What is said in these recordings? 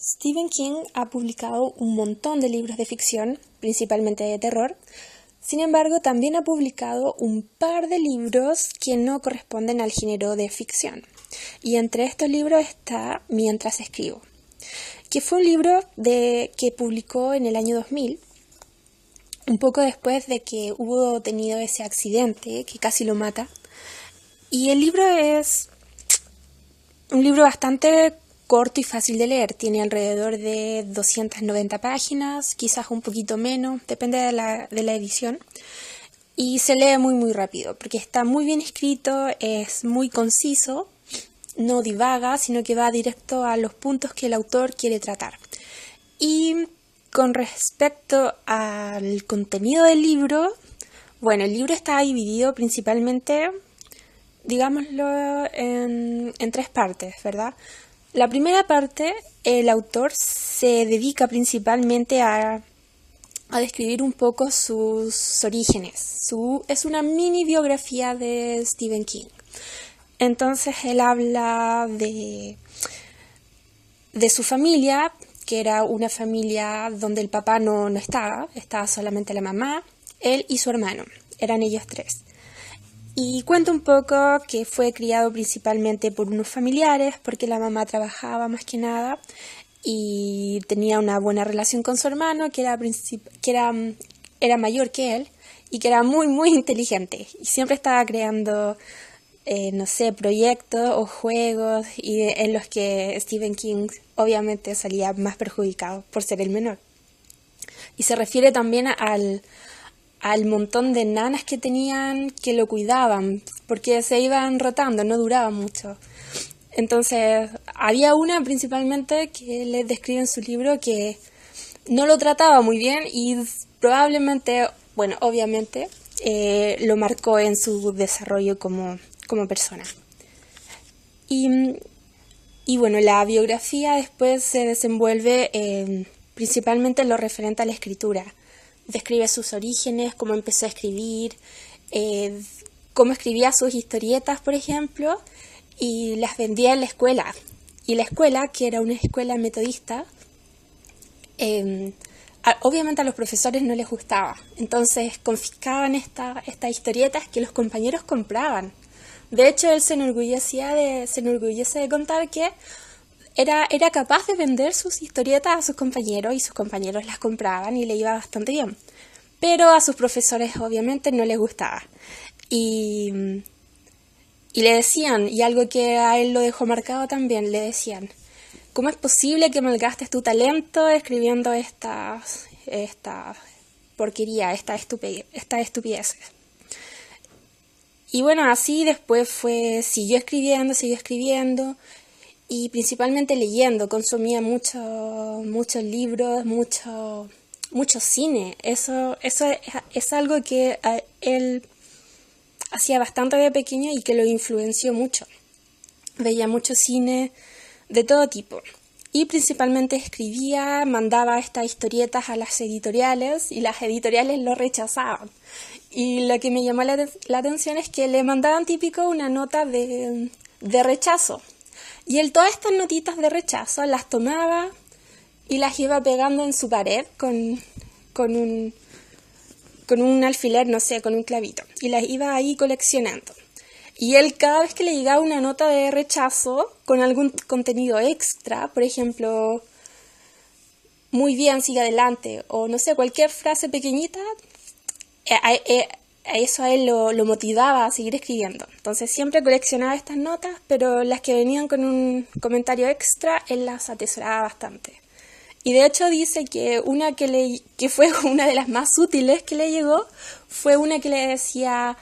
Stephen King ha publicado un montón de libros de ficción, principalmente de terror. Sin embargo, también ha publicado un par de libros que no corresponden al género de ficción. Y entre estos libros está Mientras escribo, que fue un libro que publicó en el año 2000, un poco después de que hubo tenido ese accidente que casi lo mata. Y el libro es un libro bastante corto y fácil de leer. Tiene alrededor de 290 páginas, quizás un poquito menos, depende de la edición. Y se lee muy rápido, porque está muy bien escrito, es muy conciso, no divaga, sino que va directo a los puntos que el autor quiere tratar. Y con respecto al contenido del libro, bueno, el libro está dividido principalmente, digámoslo, en tres partes, ¿verdad? La primera parte, el autor se dedica principalmente a describir un poco sus orígenes. Es una mini biografía de Stephen King. Entonces él habla de su familia, que era una familia donde el papá no estaba solamente la mamá, él y su hermano, eran ellos tres. Y cuenta un poco que fue criado principalmente por unos familiares, porque la mamá trabajaba más que nada y tenía una buena relación con su hermano, que era mayor que él y que era muy inteligente. Y siempre estaba creando, proyectos o juegos en los que Stephen King obviamente salía más perjudicado por ser el menor. Y se refiere también al montón de nanas que tenían que lo cuidaban, porque se iban rotando, no duraban mucho. Entonces, había una principalmente que le describe en su libro que no lo trataba muy bien y probablemente, obviamente, lo marcó en su desarrollo como persona. Y bueno, la biografía después se desenvuelve principalmente en lo referente a la escritura. Describe sus orígenes, cómo empezó a escribir, cómo escribía sus historietas, por ejemplo, y las vendía en la escuela. Y la escuela, que era una escuela metodista, obviamente a los profesores no les gustaba. Entonces confiscaban estas historietas que los compañeros compraban. De hecho, él se enorgullece de contar que era capaz de vender sus historietas a sus compañeros y sus compañeros las compraban y le iba bastante bien. Pero a sus profesores obviamente no les gustaba. Y le decían, y algo que a él lo dejó marcado también, le decían: ¿cómo es posible que malgastes tu talento escribiendo esta porquería, esta estupidez? Y bueno, así después siguió escribiendo. Y principalmente leyendo, consumía muchos libros, mucho cine. Eso es algo que él hacía bastante de pequeño y que lo influenció mucho. Veía mucho cine de todo tipo. Y principalmente escribía, mandaba estas historietas a las editoriales y las editoriales lo rechazaban. Y lo que me llamó la atención es que le mandaban típico una nota de rechazo. Y él todas estas notitas de rechazo las tomaba y las iba pegando en su pared con un alfiler, con un clavito. Y las iba ahí coleccionando. Y él, cada vez que le llegaba una nota de rechazo con algún contenido extra, por ejemplo, muy bien, sigue adelante, o cualquier frase pequeñita, eso a él lo motivaba a seguir escribiendo. Entonces siempre coleccionaba estas notas, pero las que venían con un comentario extra, él las atesoraba bastante. Y de hecho dice que una que fue una de las más útiles que le llegó, fue una que le decía: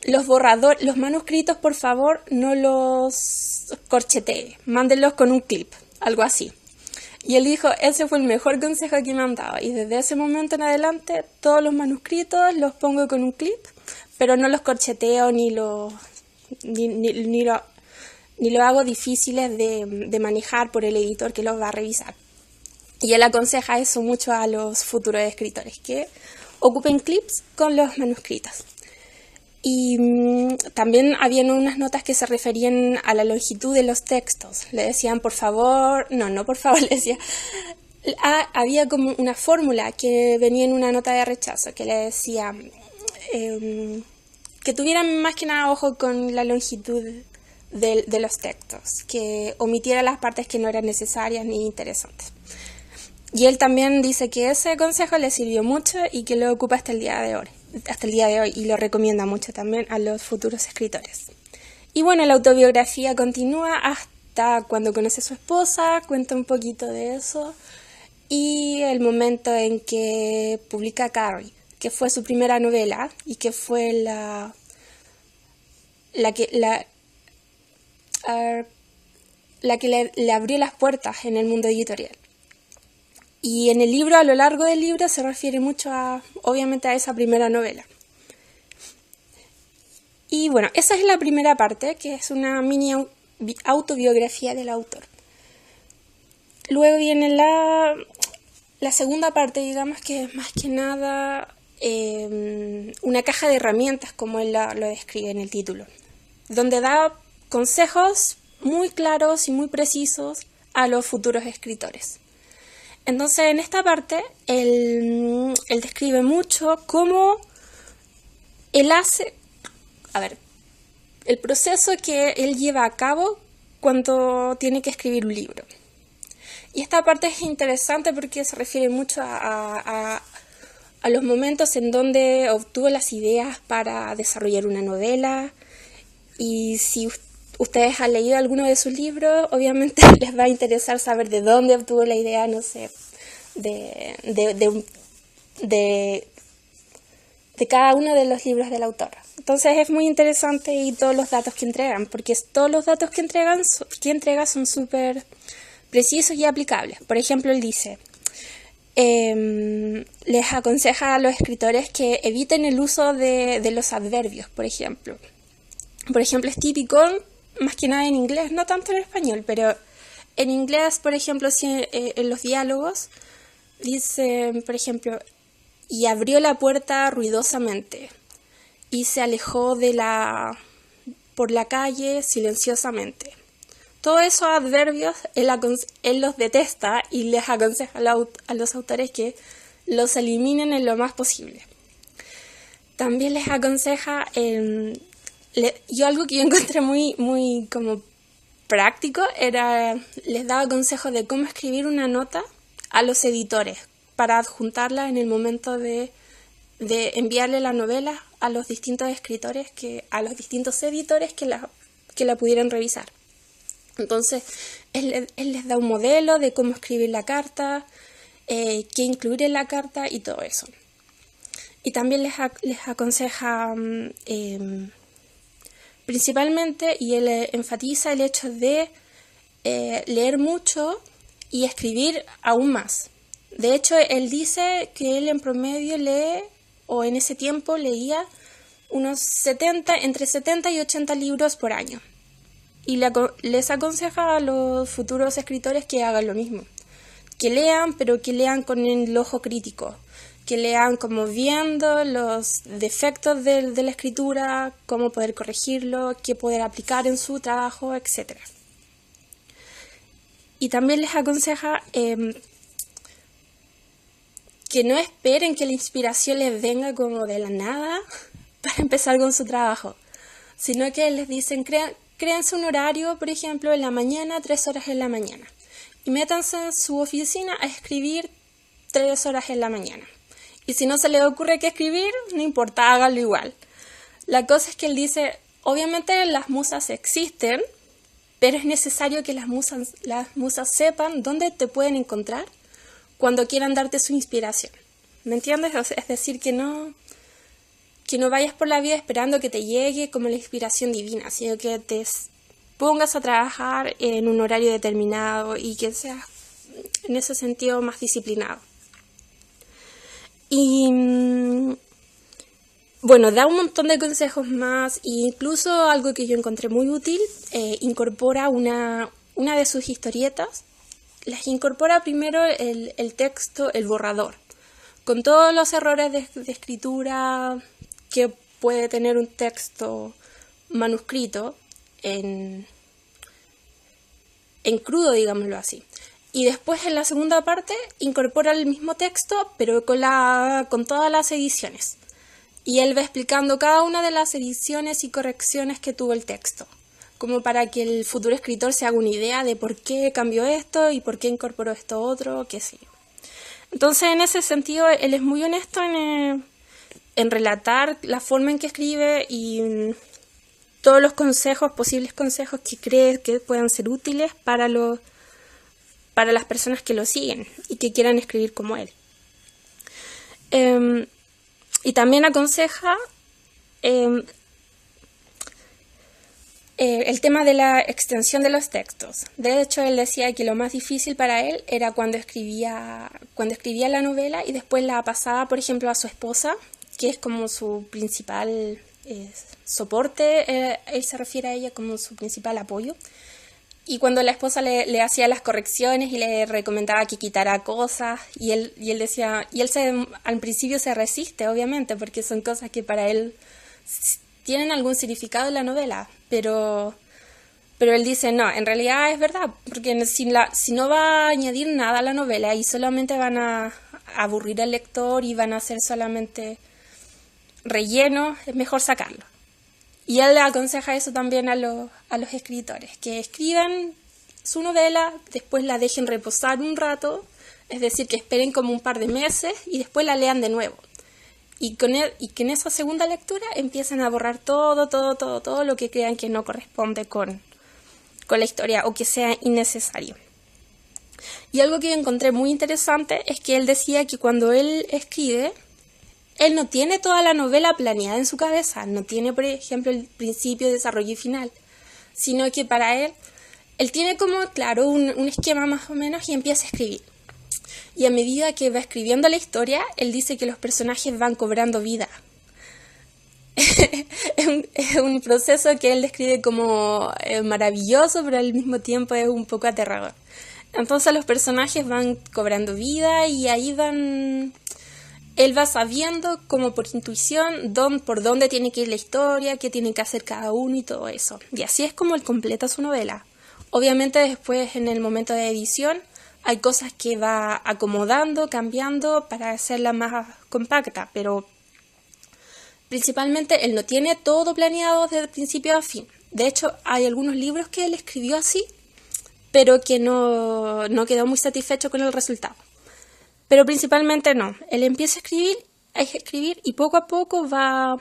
los manuscritos, por favor, no los corchetee, mándenlos con un clip, algo así. Y él dijo: ese fue el mejor consejo que me han dado. Y desde ese momento en adelante, todos los manuscritos los pongo con un clip, pero no los corcheteo ni lo hago difíciles de manejar por el editor que los va a revisar. Y él aconseja eso mucho a los futuros escritores, que ocupen clips con los manuscritos. Y también habían unas notas que se referían a la longitud de los textos. Le decían, por favor, no por favor, le decía, había como una fórmula que venía en una nota de rechazo que le decía que tuvieran más que nada ojo con la longitud de los textos, que omitiera las partes que no eran necesarias ni interesantes. Y él también dice que ese consejo le sirvió mucho y que lo ocupa hasta el día de hoy, y lo recomienda mucho también a los futuros escritores. Y bueno, la autobiografía continúa hasta cuando conoce a su esposa, cuenta un poquito de eso, y el momento en que publica Carrie, que fue su primera novela y que fue la que le abrió las puertas en el mundo editorial. Y en el libro, a lo largo del libro, se refiere mucho obviamente a esa primera novela. Y bueno, esa es la primera parte, que es una mini autobiografía del autor. Luego viene la segunda parte, digamos, que es más que nada una caja de herramientas, como él lo describe en el título, donde da consejos muy claros y muy precisos a los futuros escritores. Entonces, en esta parte, él describe mucho cómo él hace, el proceso que él lleva a cabo cuando tiene que escribir un libro. Y esta parte es interesante porque se refiere mucho a los momentos en donde obtuvo las ideas para desarrollar una novela. Y si ustedes han leído alguno de sus libros, obviamente les va a interesar saber de dónde obtuvo la idea, no sé, de cada uno de los libros del autor. Entonces es muy interesante y todos los datos que entregan, porque todos los datos que entrega son súper precisos y aplicables. Por ejemplo, él dice, les aconseja a los escritores que eviten el uso de los adverbios, por ejemplo. Por ejemplo, es típico, más que nada en inglés, no tanto en español, pero en inglés, por ejemplo, en los diálogos, dice, por ejemplo, y abrió la puerta ruidosamente, y se alejó por la calle silenciosamente. Todos esos adverbios él los detesta y les aconseja a los autores que los eliminen en lo más posible. También les aconseja... algo que yo encontré muy como práctico les daba consejos de cómo escribir una nota a los editores para adjuntarla en el momento de enviarle la novela a los distintos escritores, a los distintos editores que la pudieran revisar. Entonces, él les da un modelo de cómo escribir la carta, qué incluir en la carta y todo eso. Y también les aconseja... principalmente, y él enfatiza el hecho de leer mucho y escribir aún más. De hecho, él dice que él en promedio lee, o en ese tiempo leía, entre 70 y 80 libros por año. Y les aconseja a los futuros escritores que hagan lo mismo. Que lean, pero que lean con el ojo crítico. Que lean como viendo los defectos de la escritura, cómo poder corregirlo, qué poder aplicar en su trabajo, etc. Y también les aconseja que no esperen que la inspiración les venga como de la nada para empezar con su trabajo, sino que les dicen, créanse un horario, por ejemplo, en la mañana, 3 horas en la mañana, y métanse en su oficina a escribir 3 horas en la mañana. Y si no se les ocurre qué escribir, no importa, háganlo igual. La cosa es que él dice, obviamente las musas existen, pero es necesario que las musas sepan dónde te pueden encontrar cuando quieran darte su inspiración. ¿Me entiendes? O sea, es decir, que no vayas por la vida esperando que te llegue como la inspiración divina, sino que te pongas a trabajar en un horario determinado y que seas en ese sentido más disciplinado. Y bueno, da un montón de consejos más, e incluso algo que yo encontré muy útil, incorpora una de sus historietas, les incorpora primero el texto, el borrador, con todos los errores de escritura que puede tener un texto manuscrito en crudo, digámoslo así. Y después en la segunda parte incorpora el mismo texto, pero con todas las ediciones. Y él va explicando cada una de las ediciones y correcciones que tuvo el texto, como para que el futuro escritor se haga una idea de por qué cambió esto y por qué incorporó esto otro, qué sé yo. Entonces, en ese sentido, él es muy honesto en relatar la forma en que escribe y todos los posibles consejos que cree que puedan ser útiles para las personas que lo siguen y que quieran escribir como él. Y también aconseja el tema de la extensión de los textos. De hecho, él decía que lo más difícil para él era cuando escribía la novela y después la pasaba, por ejemplo, a su esposa, que es como su principal soporte. Él se refiere a ella como su principal apoyo. Y cuando la esposa le hacía las correcciones y le recomendaba que quitara cosas, y él decía, al principio se resiste, obviamente, porque son cosas que para él tienen algún significado en la novela, pero él dice, no, en realidad es verdad, porque si no va a añadir nada a la novela y solamente van a aburrir al lector y van a hacer solamente relleno, es mejor sacarlo. Y él le aconseja eso también a los escritores, que escriban su novela, después la dejen reposar un rato, es decir, que esperen como un par de meses y después la lean de nuevo. Y que en esa segunda lectura empiecen a borrar todo lo que crean que no corresponde con la historia o que sea innecesario. Y algo que yo encontré muy interesante es que él decía que cuando él escribe, él no tiene toda la novela planeada en su cabeza, no tiene, por ejemplo, el principio, desarrollo y final, sino que para él tiene como, claro, un esquema más o menos y empieza a escribir. Y a medida que va escribiendo la historia, él dice que los personajes van cobrando vida. Es un proceso que él describe como maravilloso, pero al mismo tiempo es un poco aterrador. Entonces los personajes van cobrando vida y ahí él va sabiendo como por intuición por dónde tiene que ir la historia, qué tiene que hacer cada uno y todo eso. Y así es como él completa su novela. Obviamente después en el momento de edición hay cosas que va acomodando, cambiando para hacerla más compacta, pero principalmente él no tiene todo planeado desde principio a fin. De hecho, hay algunos libros que él escribió así, pero que no quedó muy satisfecho con el resultado. Pero principalmente no. Él empieza a escribir y poco a poco va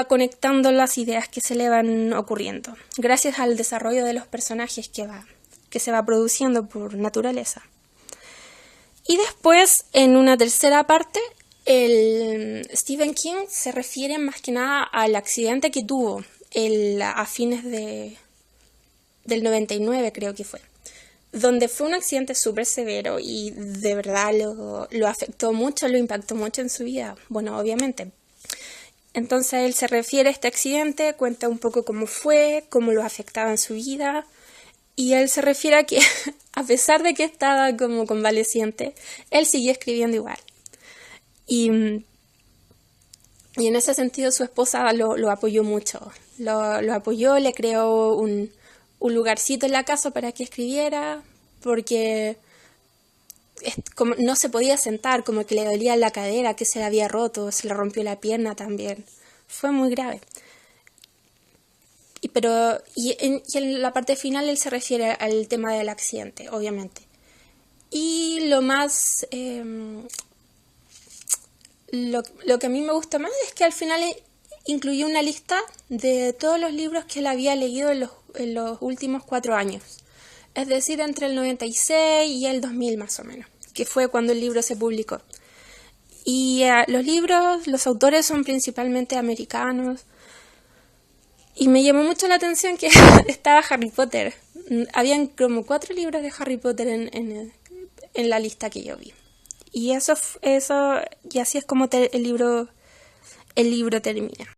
conectando las ideas que se le van ocurriendo, gracias al desarrollo de los personajes que se va produciendo por naturaleza. Y después, en una tercera parte, Stephen King se refiere más que nada al accidente que tuvo a fines del 99, creo que fue, donde fue un accidente súper severo y de verdad lo afectó mucho, lo impactó mucho en su vida. Bueno, obviamente. Entonces él se refiere a este accidente, cuenta un poco cómo fue, cómo lo afectaba en su vida, y él se refiere a que, a pesar de que estaba como convaleciente, él siguió escribiendo igual. Y en ese sentido su esposa lo apoyó mucho. Lo apoyó, le creó un lugarcito en la casa para que escribiera, porque como no se podía sentar, como que le dolía la cadera, que se le había roto, se le rompió la pierna también. Fue muy grave. Y en la parte final él se refiere al tema del accidente, obviamente. Y lo más... lo que a mí me gusta más es que al final incluyó una lista de todos los libros que él había leído en los últimos 4 años. Es decir, entre el 96 y el 2000 más o menos, que fue cuando el libro se publicó. Y los autores son principalmente americanos. Y me llamó mucho la atención que estaba Harry Potter. Habían como 4 libros de Harry Potter en la lista que yo vi. Y y así es como el libro termina.